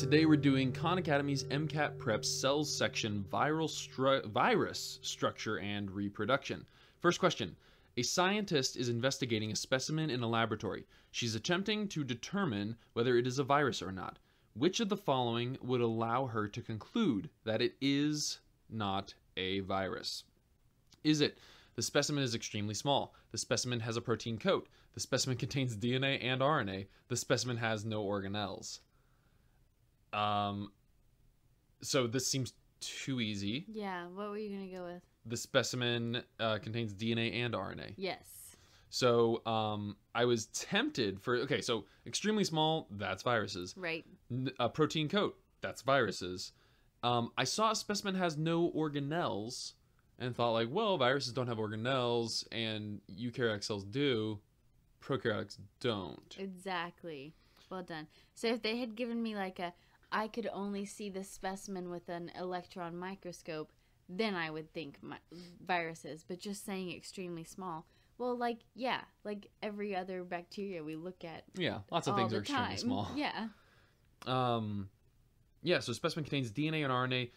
Today we're doing Khan Academy's MCAT Prep Cells section, virus structure and reproduction. First question. A scientist is investigating a specimen in a laboratory. She's attempting to determine whether it is a virus or not. Which of the following would allow her to conclude that it is not a virus? Is it the specimen is extremely small, the specimen has a protein coat, the specimen contains DNA and RNA, the specimen has no organelles? So this seems too easy. Yeah, what were you going to go with? The specimen contains DNA and RNA. Yes. So I was tempted for, okay, so extremely small, that's viruses. Right. A protein coat, that's viruses. I saw a specimen has no organelles and thought like, well, viruses don't have organelles and eukaryotic cells do, prokaryotics don't. Exactly. Well done. So if they had given me like I could only see the specimen with an electron microscope, then I would think viruses. But just saying extremely small, well, like, yeah, like every other bacteria we look at. Yeah, lots of things are extremely small. Yeah. Yeah, so specimen contains DNA and RNA.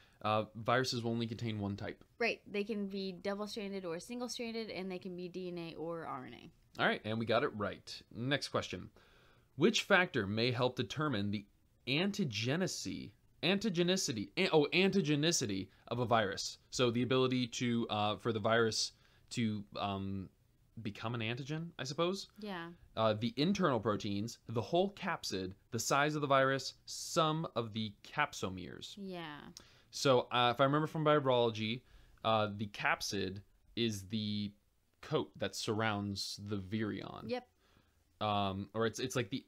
Viruses will only contain one type. Right. They can be double-stranded or single-stranded, and they can be DNA or RNA. All right, and we got it right. Next question. Which factor may help determine the antigenicity of a virus? So the ability to for the virus to become an antigen, I suppose. Yeah. The internal proteins, the whole capsid, the size of the virus, some of the capsomeres. Yeah. So if I remember from virology, the capsid is the coat that surrounds the virion. Yep. Or it's like the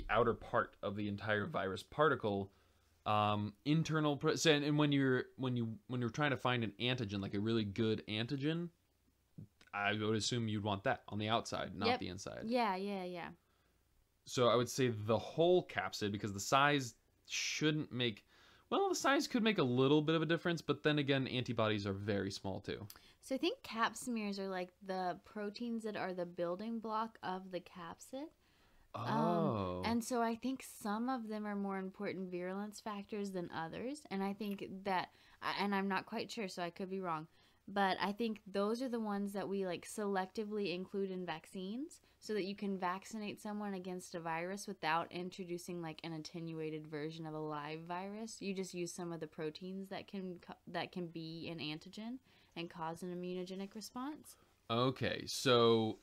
outer part of the entire virus particle. Internal and when you're trying to find an antigen, like a really good antigen, I would assume you'd want that on the outside, not the inside. Yeah. So I would say the whole capsid, because the size shouldn't make, well, the size could make a little bit of a difference, but then again, antibodies are very small too. So I think capsomeres are like the proteins that are the building block of the capsid. Oh. And so I think some of them are more important virulence factors than others. And I think that, and I'm not quite sure, so I could be wrong, but I think those are the ones that we like selectively include in vaccines so that you can vaccinate someone against a virus without introducing like an attenuated version of a live virus. You just use some of the proteins that can be an antigen and cause an immunogenic response. Okay, so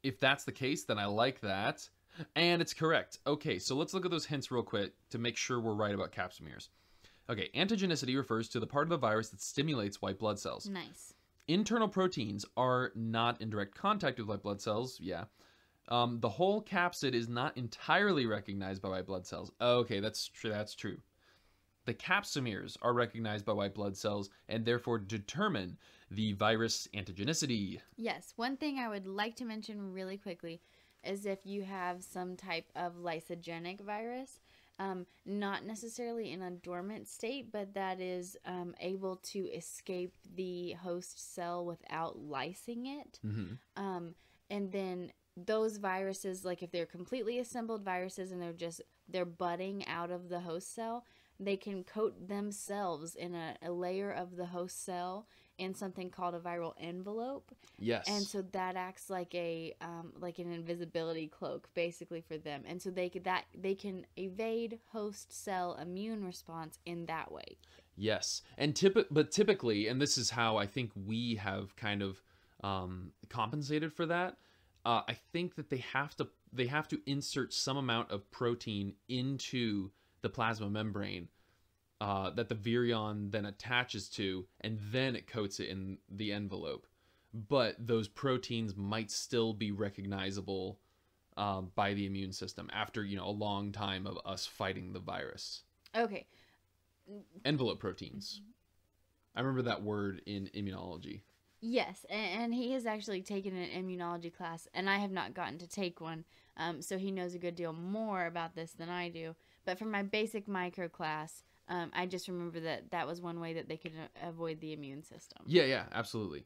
if that's the case, then I like that. And it's correct. Okay, so let's look at those hints real quick to make sure we're right about capsomeres. Okay, antigenicity refers to the part of the virus that stimulates white blood cells. Nice. Internal proteins are not in direct contact with white blood cells, yeah. The whole capsid is not entirely recognized by white blood cells. Okay, that's true. The capsomeres are recognized by white blood cells and therefore determine the virus antigenicity. Yes, one thing I would like to mention really quickly is if you have some type of lysogenic virus, not necessarily in a dormant state, but that is able to escape the host cell without lysing it. Mm-hmm. And then those viruses, like if they're completely assembled viruses and they're budding out of the host cell, they can coat themselves in a layer of the host cell in something called a viral envelope. Yes. And so that acts like an invisibility cloak basically for them. And so they can evade host cell immune response in that way. Yes. And typically, and this is how I think we have kind of compensated for that, I think that they have to insert some amount of protein into the plasma membrane that the virion then attaches to, and then it coats it in the envelope. But those proteins might still be recognizable by the immune system after, a long time of us fighting the virus. Okay. Envelope proteins. I remember that word in immunology. Yes, and he has actually taken an immunology class, and I have not gotten to take one, so he knows a good deal more about this than I do. But for my basic micro class, I just remember that was one way that they could avoid the immune system. Yeah, absolutely.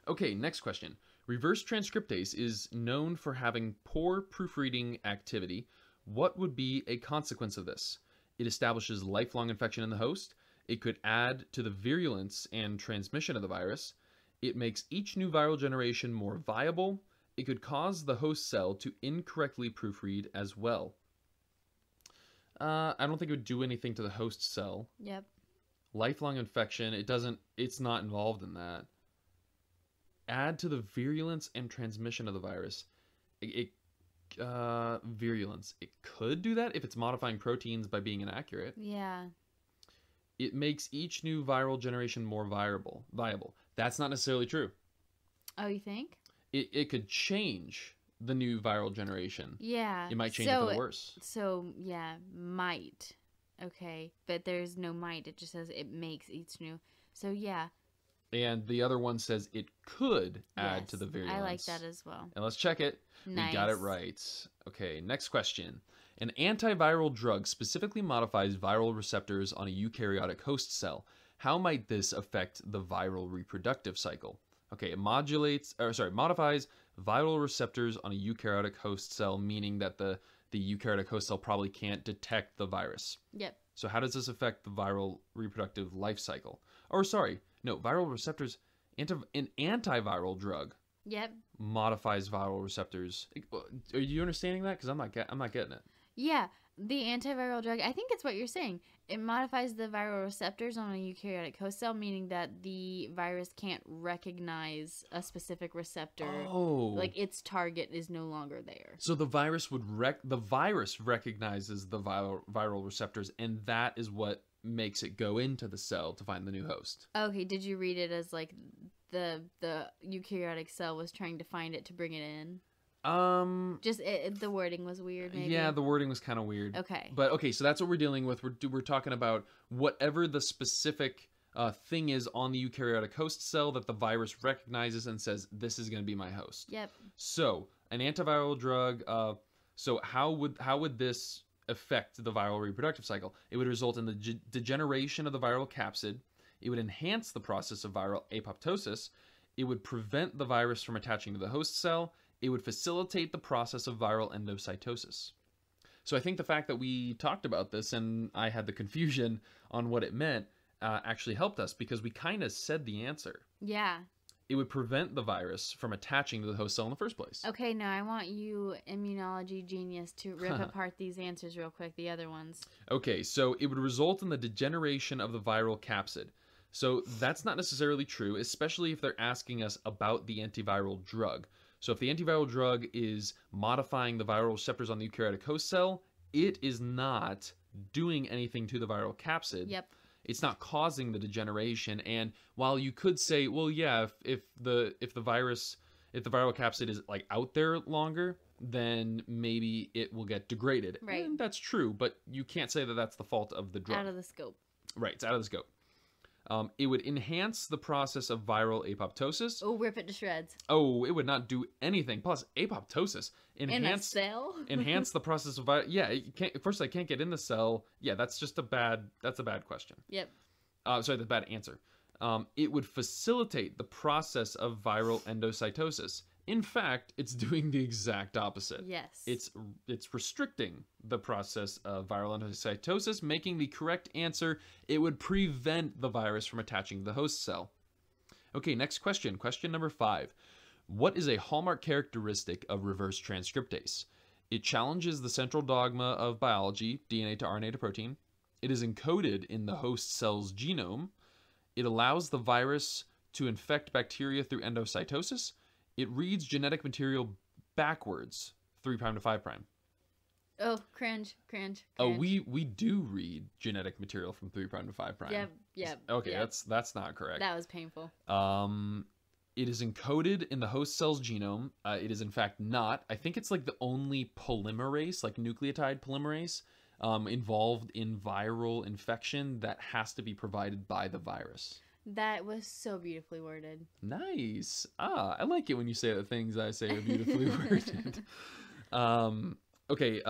Okay, next question. Reverse transcriptase is known for having poor proofreading activity. What would be a consequence of this? It establishes lifelong infection in the host. It could add to the virulence and transmission of the virus. It makes each new viral generation more viable. It could cause the host cell to incorrectly proofread as well. I don't think it would do anything to the host cell. Yep. Lifelong infection, it's not involved in that. Add to the virulence and transmission of the virus. Virulence. It could do that if it's modifying proteins by being inaccurate. Yeah. It makes each new viral generation more viable. That's not necessarily true. Oh, you think? It could change the new viral generation. Yeah. It might change it for the worse. So, yeah, might. Okay. But there's no might. It just says it makes each new. So, yeah. And the other one says it could add to the virulence. I like that as well. And let's check it. Nice. We got it right. Okay, next question. An antiviral drug specifically modifies viral receptors on a eukaryotic host cell. How might this affect the viral reproductive cycle? Okay, it modifies viral receptors on a eukaryotic host cell, meaning that the eukaryotic host cell probably can't detect the virus. Yep. So how does this affect the viral reproductive life cycle? Or sorry, no, viral receptors, an antiviral drug. Yep. Modifies viral receptors. Are you understanding that? Because I'm not getting it. Yeah, the antiviral drug, I think it's what you're saying. It modifies the viral receptors on a eukaryotic host cell, meaning that the virus can't recognize a specific receptor. Oh. Like its target is no longer there. So the virus recognizes the viral receptors, and that is what makes it go into the cell to find the new host. Okay, did you read it as like the eukaryotic cell was trying to find it to bring it in? Just the wording was weird, maybe. Yeah, the wording was kind of weird. Okay. But okay, so that's what we're dealing with. We're talking about whatever the specific thing is on the eukaryotic host cell that the virus recognizes and says, this is going to be my host. Yep. So an antiviral drug, so how would this affect the viral reproductive cycle? It would result in the degeneration of the viral capsid. It would enhance the process of viral apoptosis. It would prevent the virus from attaching to the host cell. It would facilitate the process of viral endocytosis. So I think the fact that we talked about this and I had the confusion on what it meant actually helped us because we kind of said the answer. Yeah. It would prevent the virus from attaching to the host cell in the first place. Okay, now I want you, immunology genius, to rip apart these answers real quick, the other ones. Okay, so it would result in the degeneration of the viral capsid. So that's not necessarily true, especially if they're asking us about the antiviral drug. So if the antiviral drug is modifying the viral receptors on the eukaryotic host cell, it is not doing anything to the viral capsid. Yep. It's not causing the degeneration. And while you could say, well, yeah, if the viral capsid is like out there longer, then maybe it will get degraded. Right. And that's true, but you can't say that that's the fault of the drug. Out of the scope. Right, it's out of the scope. It would enhance the process of viral apoptosis. Oh, rip it to shreds. Oh, it would not do anything. Plus, apoptosis In a cell? enhance the process of viral. Yeah, first I can't get in the cell. Yeah, that's a bad question. Yep. Sorry, the bad answer. It would facilitate the process of viral endocytosis. In fact, it's doing the exact opposite. Yes. It's restricting the process of viral endocytosis, making the correct answer. It would prevent the virus from attaching to the host cell. Okay, next question. Question number 5. What is a hallmark characteristic of reverse transcriptase? It challenges the central dogma of biology, DNA to RNA to protein. It is encoded in the host cell's genome. It allows the virus to infect bacteria through endocytosis. It reads genetic material backwards, 3' to 5'. Oh, cringe. Oh, we do read genetic material from 3' to 5'. Yep. Okay, yep. that's not correct. That was painful. It is encoded in the host cell's genome. It is in fact not. I think it's like the only polymerase, like nucleotide polymerase, involved in viral infection that has to be provided by the virus. That was so beautifully worded. Nice. I like it when you say the things I say are beautifully worded. Okay.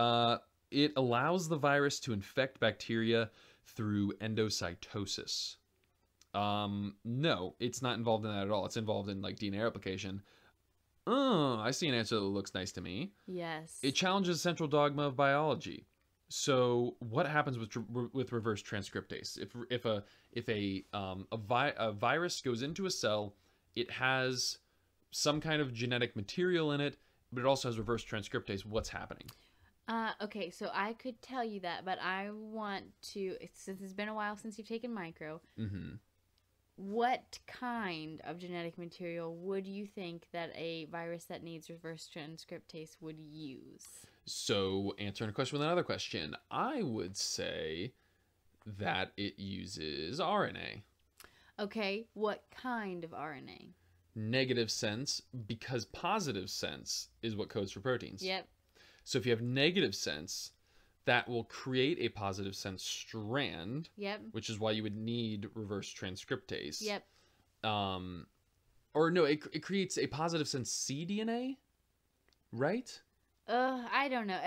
It allows the virus to infect bacteria through endocytosis. No, it's not involved in that at all. It's involved in like DNA replication. I see an answer that looks nice to me. Yes. It challenges central dogma of biology. So what happens with reverse transcriptase? If a virus goes into a cell, it has some kind of genetic material in it, but it also has reverse transcriptase. What's happening? Okay, so I could tell you that, but I want to, since it's been a while since you've taken micro, what kind of genetic material would you think that a virus that needs reverse transcriptase would use? So, answering a question with another question, I would say that it uses RNA. Okay, what kind of RNA? Negative sense, because positive sense is what codes for proteins. Yep. So if you have negative sense, that will create a positive sense strand. Yep. Which is why you would need reverse transcriptase. Yep. Or no, it creates a positive sense cDNA, right? I don't know.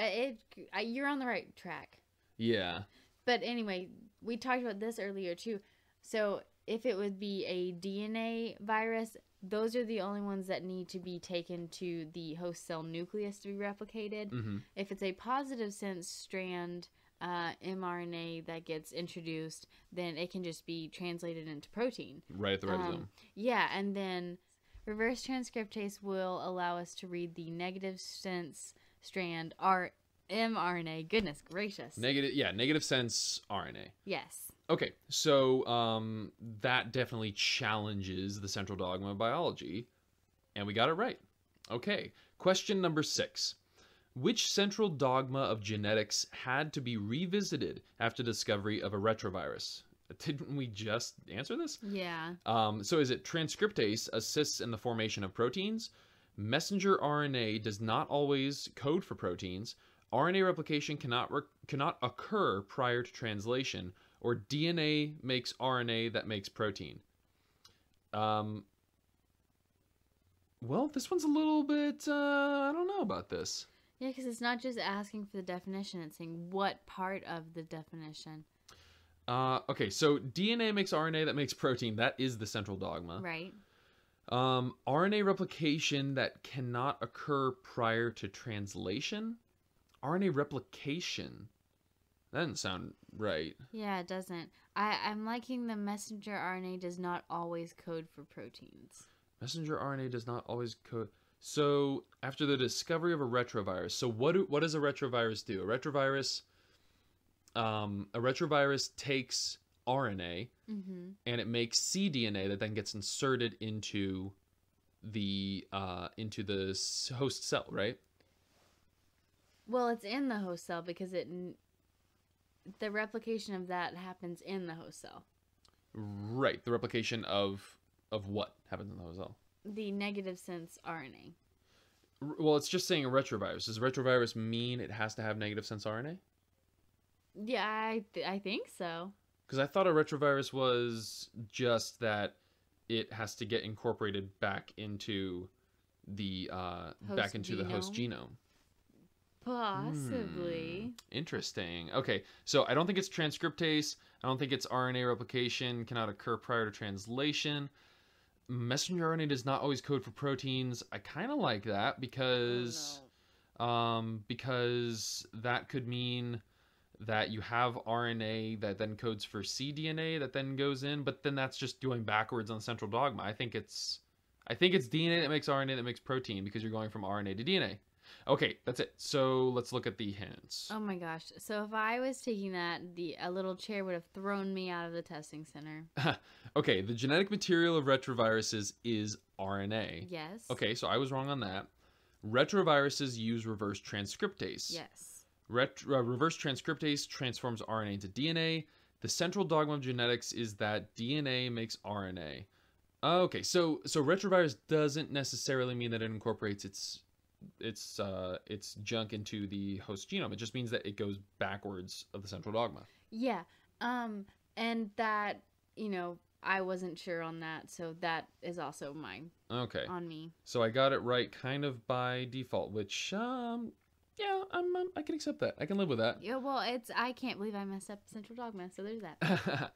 You're on the right track. Yeah. But anyway, we talked about this earlier too. So if it would be a DNA virus, those are the only ones that need to be taken to the host cell nucleus to be replicated. If it's a positive sense strand mRNA that gets introduced, then it can just be translated into protein. Right at the ribosome. Yeah, and then reverse transcriptase will allow us to read the negative sense strand mRNA. Goodness gracious. Negative sense RNA. Yes. Okay, so that definitely challenges the central dogma of biology, and we got it right. Okay, question number 6. Which central dogma of genetics had to be revisited after discovery of a retrovirus? Didn't we just answer this? Yeah. So is it transcriptase assists in the formation of proteins? Messenger RNA does not always code for proteins. RNA replication cannot occur prior to translation, or DNA makes RNA that makes protein. Well, this one's a little bit, I don't know about this. Yeah, because it's not just asking for the definition, it's saying what part of the definition. Okay, so DNA makes RNA that makes protein. That is the central dogma. Right. RNA replication that cannot occur prior to translation? RNA replication? That doesn't sound right. Yeah, it doesn't. I'm liking the messenger RNA does not always code for proteins. Messenger RNA does not always code. So after the discovery of a retrovirus, so what does a retrovirus do? A retrovirus takes RNA and it makes cDNA that then gets inserted into the host cell, right? Well, it's in the host cell because the replication of that happens in the host cell. Right. The replication of what happens in the host cell? The negative sense RNA. Well, it's just saying a retrovirus. Does a retrovirus mean it has to have negative sense RNA? Yeah, I think so. Because I thought a retrovirus was just that it has to get incorporated back into the host genome. Possibly. Interesting. Okay, so I don't think it's transcriptase. I don't think it's RNA replication cannot occur prior to translation. Messenger RNA does not always code for proteins. I kind of like that because that could mean that you have RNA that then codes for cDNA that then goes in, but then that's just going backwards on the central dogma. I think it's DNA that makes RNA that makes protein because you're going from RNA to DNA. Okay, that's it. So let's look at the hints. Oh my gosh. So if I was taking that, a little chair would have thrown me out of the testing center. Okay, the genetic material of retroviruses is RNA. Yes. Okay, so I was wrong on that. Retroviruses use reverse transcriptase. Yes. Reverse transcriptase transforms RNA into DNA. The central dogma of genetics is that DNA makes RNA. Okay, so retrovirus doesn't necessarily mean that it incorporates its junk into the host genome. It just means that it goes backwards of the central dogma. Yeah. And that, I wasn't sure on that, so that is also mine. Okay. On me. So I got it right kind of by default, which Yeah, I can accept that. I can live with that. Yeah, well, I can't believe I messed up central dogma, so there's that.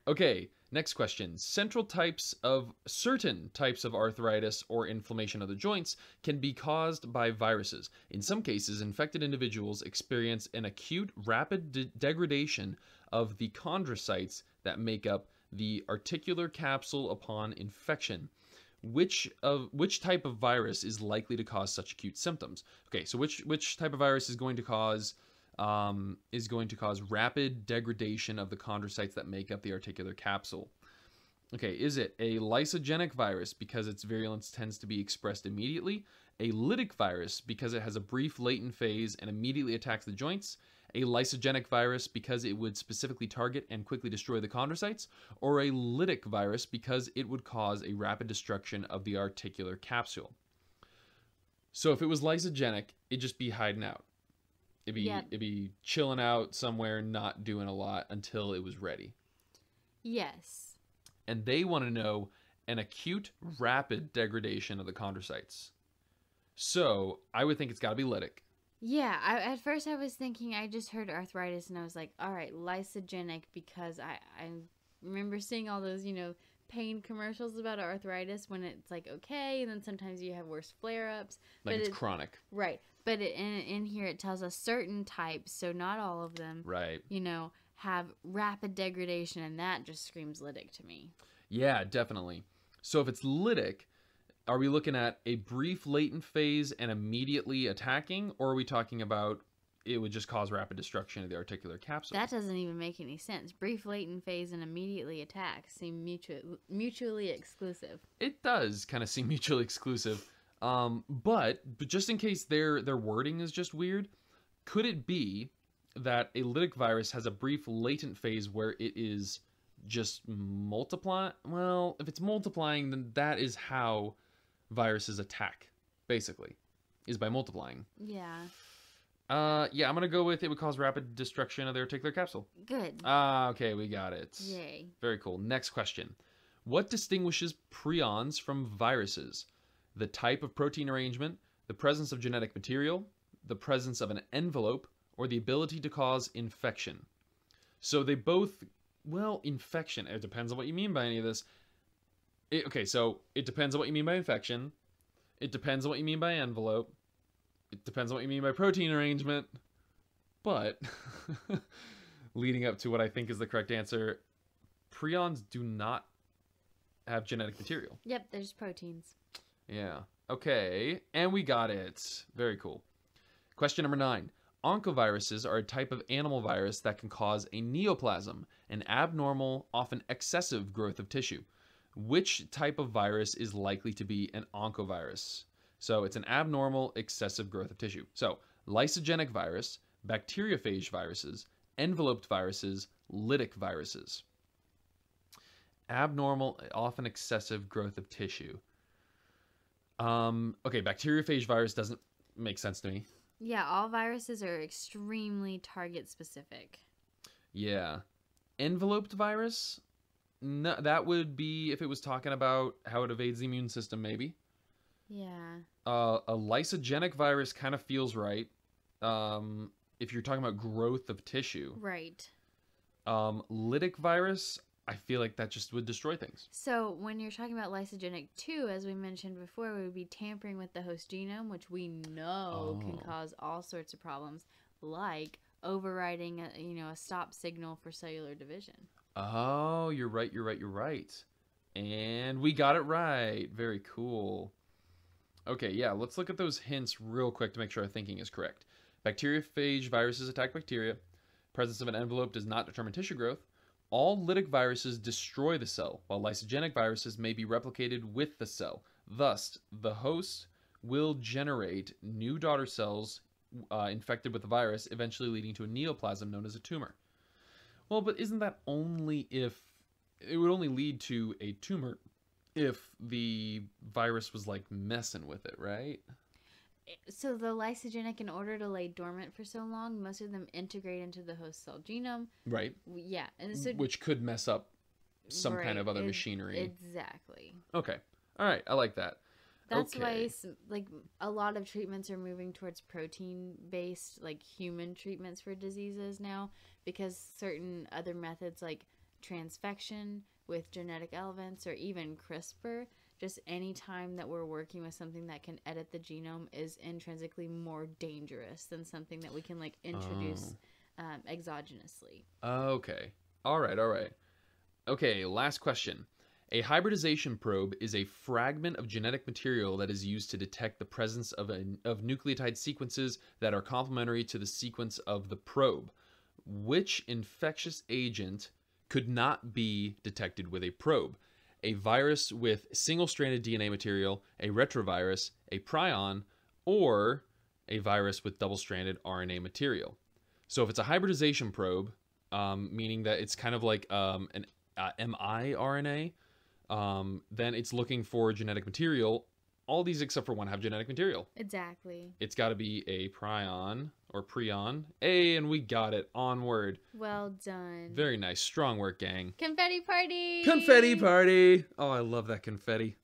Okay, next question. Certain types of arthritis or inflammation of the joints can be caused by viruses. In some cases, infected individuals experience an acute, rapid degradation of the chondrocytes that make up the articular capsule upon infection. Which type of virus is likely to cause such acute symptoms? Okay, so which type of virus is going to cause rapid degradation of the chondrocytes that make up the articular capsule? Okay, is it a lysogenic virus because its virulence tends to be expressed immediately, a lytic virus because it has a brief latent phase and immediately attacks the joints, a lysogenic virus because it would specifically target and quickly destroy the chondrocytes, or a lytic virus because it would cause a rapid destruction of the articular capsule? So if it was lysogenic, it'd just be hiding out. It'd be chilling out somewhere, not doing a lot until it was ready. Yes. And they want to know an acute, rapid degradation of the chondrocytes. So I would think it's got to be lytic. Yeah, at first I was thinking, I just heard arthritis and I was like, all right, lysogenic, because I remember seeing all those, pain commercials about arthritis when it's like, okay, and then sometimes you have worse flare-ups. Like it's chronic. Right. But in here it tells us certain types, so not all of them, right, have rapid degradation, and that just screams lytic to me. Yeah, definitely. So if it's lytic, are we looking at a brief latent phase and immediately attacking, or are we talking about it would just cause rapid destruction of the articular capsule? That doesn't even make any sense. Brief latent phase and immediately attack seem mutually exclusive. It does kind of seem mutually exclusive. But just in case their wording is just weird, could it be that a lytic virus has a brief latent phase where it is just multiplying? Well, if it's multiplying, then that is how viruses attack, basically, is by multiplying. Yeah. Yeah, I'm gonna go with it would cause rapid destruction of the articular capsule. Good. Okay, we got it. Yay. Very cool. Next question. What distinguishes prions from viruses? The type of protein arrangement, the presence of genetic material, the presence of an envelope, or the ability to cause infection? So they both, infection. It depends on what you mean by any of this. Okay, so it depends on what you mean by infection. It depends on what you mean by envelope. It depends on what you mean by protein arrangement. But, leading up to what I think is the correct answer, prions do not have genetic material. Yep, there's proteins. Yeah. Okay, and we got it. Very cool. Question number 9. Oncoviruses are a type of animal virus that can cause a neoplasm, an abnormal, often excessive growth of tissue. Which type of virus is likely to be an oncovirus? So it's an abnormal, excessive growth of tissue. So lysogenic virus, bacteriophage viruses, enveloped viruses, lytic viruses. Abnormal, often excessive growth of tissue. Okay, bacteriophage virus doesn't make sense to me. Yeah, all viruses are extremely target specific. Yeah. Enveloped virus? No, that would be if it was talking about how it evades the immune system, maybe. Yeah. A lysogenic virus kind of feels right. If you're talking about growth of tissue. Right. Lytic virus, I feel like that just would destroy things. So when you're talking about lysogenic too, as we mentioned before, we would be tampering with the host genome, which we know can cause all sorts of problems, like overriding a stop signal for cellular division. Oh, you're right. And we got it right. Very cool. Okay, yeah, let's look at those hints real quick to make sure our thinking is correct. Bacteriophage viruses attack bacteria. Presence of an envelope does not determine tissue growth. All lytic viruses destroy the cell, while lysogenic viruses may be replicated with the cell. Thus, the host will generate new daughter cells infected with the virus, eventually leading to a neoplasm known as a tumor. Well, but isn't that only if... It would only lead to a tumor if the virus was, like, messing with it, right? So the lysogenic, in order to lay dormant for so long, most of them integrate into the host cell genome. Right. Yeah. And so, which could mess up some kind of other machinery. Exactly. Okay. All right. I like that. That's why Okay. like a lot of treatments are moving towards protein based, like human treatments for diseases now, because certain other methods like transfection with genetic elements or even CRISPR, just any time that we're working with something that can edit the genome is intrinsically more dangerous than something that we can like introduce exogenously. Okay. All right. All right. Okay. Last question. A hybridization probe is a fragment of genetic material that is used to detect the presence of nucleotide sequences that are complementary to the sequence of the probe. Which infectious agent could not be detected with a probe? A virus with single-stranded DNA material, a retrovirus, a prion, or a virus with double-stranded RNA material. So if it's a hybridization probe, meaning that it's kind of like an miRNA, then it's looking for genetic material. All these except for one have genetic material. Exactly. It's got to be a prion or prion. Hey, and we got it. Onward. Well done. Very nice. Strong work, gang. Confetti party! Confetti party! Oh, I love that confetti.